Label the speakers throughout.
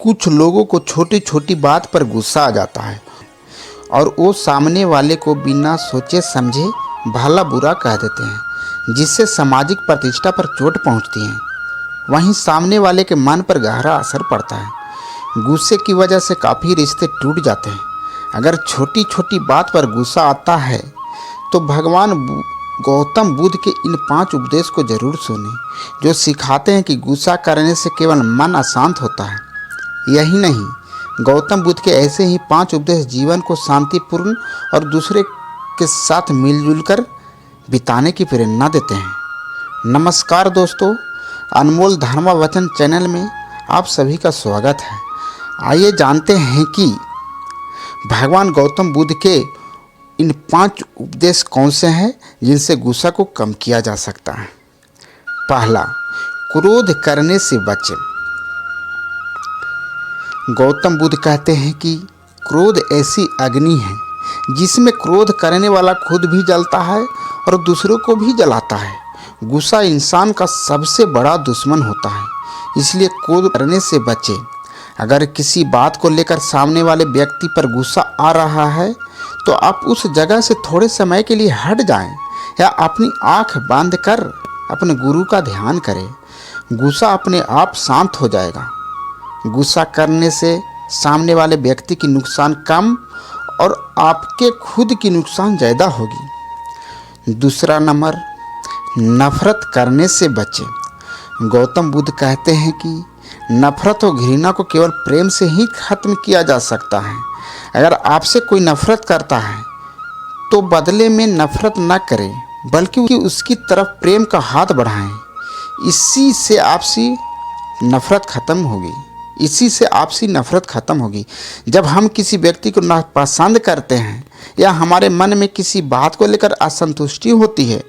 Speaker 1: कुछ लोगों को छोटी छोटी बात पर गुस्सा आ जाता है और वो सामने वाले को बिना सोचे समझे भला बुरा कह देते हैं, जिससे सामाजिक प्रतिष्ठा पर चोट पहुंचती है। वहीं सामने वाले के मन पर गहरा असर पड़ता है। गुस्से की वजह से काफ़ी रिश्ते टूट जाते हैं। अगर छोटी छोटी बात पर गुस्सा आता है तो भगवान गौतम बुद्ध के इन 5 उपदेश को जरूर सुनें, जो सिखाते हैं कि गुस्सा करने से केवल मन अशांत होता है। यही नहीं, गौतम बुद्ध के ऐसे ही 5 उपदेश जीवन को शांतिपूर्ण और दूसरे के साथ मिलजुल कर बिताने की प्रेरणा देते हैं। नमस्कार दोस्तों, अनमोल धर्मवचन चैनल में आप सभी का स्वागत है। आइए जानते हैं कि भगवान गौतम बुद्ध के इन 5 उपदेश कौन से हैं जिनसे गुस्सा को कम किया जा सकता है। पहला, क्रोध करने से बचें। गौतम बुद्ध कहते हैं कि क्रोध ऐसी अग्नि है जिसमें क्रोध करने वाला खुद भी जलता है और दूसरों को भी जलाता है। गुस्सा इंसान का सबसे बड़ा दुश्मन होता है, इसलिए क्रोध करने से बचें। अगर किसी बात को लेकर सामने वाले व्यक्ति पर गुस्सा आ रहा है तो आप उस जगह से थोड़े समय के लिए हट जाएं या अपनी आंख बंद कर अपने गुरु का ध्यान करें। गुस्सा अपने आप शांत हो जाएगा। गुस्सा करने से सामने वाले व्यक्ति की नुकसान कम और आपके खुद की नुकसान ज़्यादा होगी। दूसरा नंबर, नफरत करने से बचें। गौतम बुद्ध कहते हैं कि नफरत और घृणा को केवल प्रेम से ही खत्म किया जा सकता है। अगर आपसे कोई नफरत करता है तो बदले में नफरत न करें, बल्कि उसकी तरफ प्रेम का हाथ बढ़ाएं। इसी से आपसी नफरत खत्म होगी। जब हम किसी व्यक्ति को नापसंद करते हैं या हमारे मन में किसी बात को लेकर असंतुष्टि होती है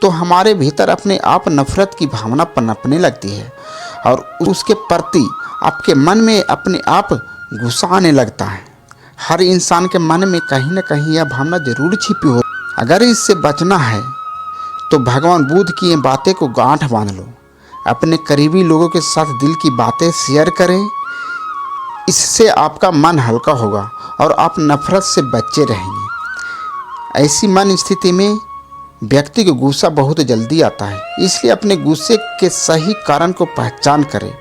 Speaker 1: तो हमारे भीतर अपने आप नफरत की भावना पनपने लगती है और उसके प्रति आपके मन में अपने आप गुस्सा आने लगता है। हर इंसान के मन में कहीं ना कहीं यह भावना जरूर छिपी हो। अगर इससे बचना है तो भगवान बुद्ध की ये बातें को गांठ बांध लो। अपने करीबी लोगों के साथ दिल की बातें शेयर करें। इससे आपका मन हल्का होगा और आप नफरत से बचे रहेंगे। ऐसी मन स्थिति में व्यक्ति को गुस्सा बहुत जल्दी आता है, इसलिए अपने गुस्से के सही कारण को पहचान करें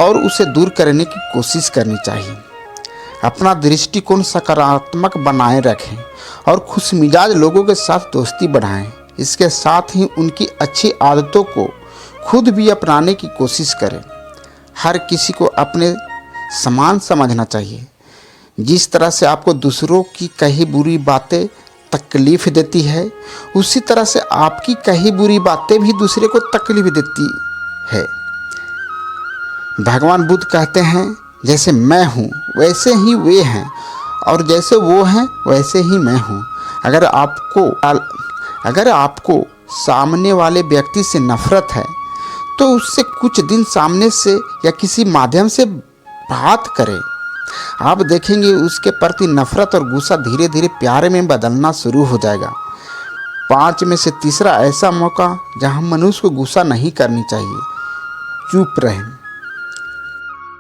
Speaker 1: और उसे दूर करने की कोशिश करनी चाहिए। अपना दृष्टिकोण सकारात्मक बनाए रखें और खुशमिजाज लोगों के साथ दोस्ती बढ़ाएं। इसके साथ ही उनकी अच्छी आदतों को खुद भी अपनाने की कोशिश करें। हर किसी को अपने समान समझना चाहिए। जिस तरह से आपको दूसरों की कही बुरी बातें तकलीफ देती है, उसी तरह से आपकी कही बुरी बातें भी दूसरे को तकलीफ देती है। भगवान बुद्ध कहते हैं, जैसे मैं हूँ वैसे ही वे हैं और जैसे वो हैं वैसे ही मैं हूँ। अगर आपको सामने वाले व्यक्ति से नफरत है तो उससे कुछ दिन सामने से या किसी माध्यम से बात करें। आप देखेंगे उसके प्रति नफरत और गुस्सा धीरे धीरे प्यार में बदलना शुरू हो जाएगा। 5 में से तीसरा ऐसा मौका जहां मनुष्य को गुस्सा नहीं करनी चाहिए, चुप रहें।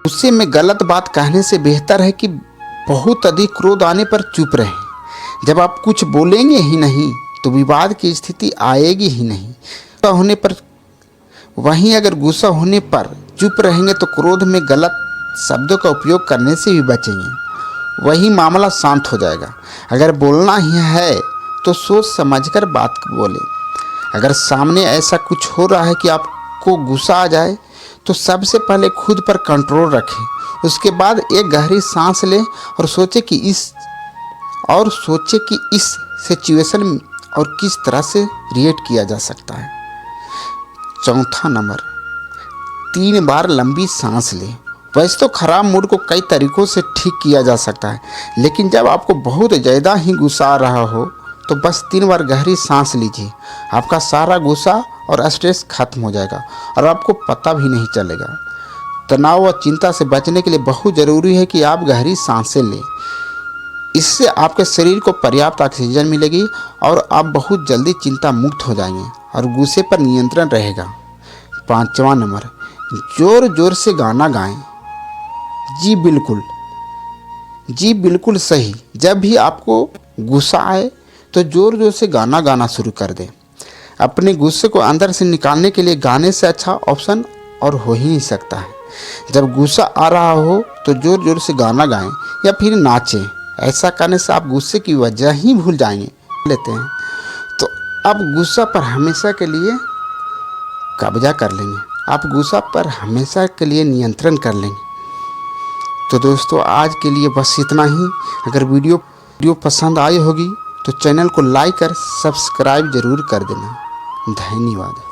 Speaker 1: गुस्से में गलत बात कहने से बेहतर है कि बहुत अधिक क्रोध आने पर चुप रहें। जब आप कुछ बोलेंगे ही नहीं तो विवाद की स्थिति आएगी ही नहीं। वहीं अगर गुस्सा होने पर चुप रहेंगे तो क्रोध में गलत शब्दों का उपयोग करने से भी बचेंगे। वही मामला शांत हो जाएगा। अगर बोलना ही है तो सोच समझकर बात बोलें। अगर सामने ऐसा कुछ हो रहा है कि आपको गुस्सा आ जाए तो सबसे पहले खुद पर कंट्रोल रखें। उसके बाद एक गहरी सांस लें और सोचें कि इस सिचुएशन में और किस तरह से रिएक्ट किया जा सकता है। चौथा नंबर, 3 बार लंबी सांस लें। वैसे तो खराब मूड को कई तरीकों से ठीक किया जा सकता है, लेकिन जब आपको बहुत ज़्यादा ही गुस्सा आ रहा हो तो बस 3 बार गहरी सांस लीजिए। आपका सारा गुस्सा और स्ट्रेस खत्म हो जाएगा और आपको पता भी नहीं चलेगा। तनाव व चिंता से बचने के लिए बहुत ज़रूरी है कि आप गहरी सांसें लें। इससे आपके शरीर को पर्याप्त ऑक्सीजन मिलेगी और आप बहुत जल्दी चिंता मुक्त हो जाएंगे और गुस्से पर नियंत्रण रहेगा। 5वां नंबर, जोर जोर से गाना गाएं। जी बिल्कुल, जी बिल्कुल सही। जब भी आपको गुस्सा आए तो ज़ोर-ज़ोर से गाना गाना शुरू कर दें। अपने गुस्से को अंदर से निकालने के लिए गाने से अच्छा ऑप्शन और हो ही नहीं सकता है। जब गुस्सा आ रहा हो तो ज़ोर-ज़ोर से गाना गाएँ या फिर नाचें। ऐसा करने से आप गुस्से की वजह ही भूल जाएँगे। लेते हैं तो आप गुस्सा पर हमेशा के लिए कब्जा कर लेंगे। आप गुस्सा पर हमेशा के लिए नियंत्रण कर लेंगे। तो दोस्तों आज के लिए बस इतना ही। अगर वीडियो पसंद आई होगी तो चैनल को लाइक और सब्सक्राइब ज़रूर कर देना। धन्यवाद।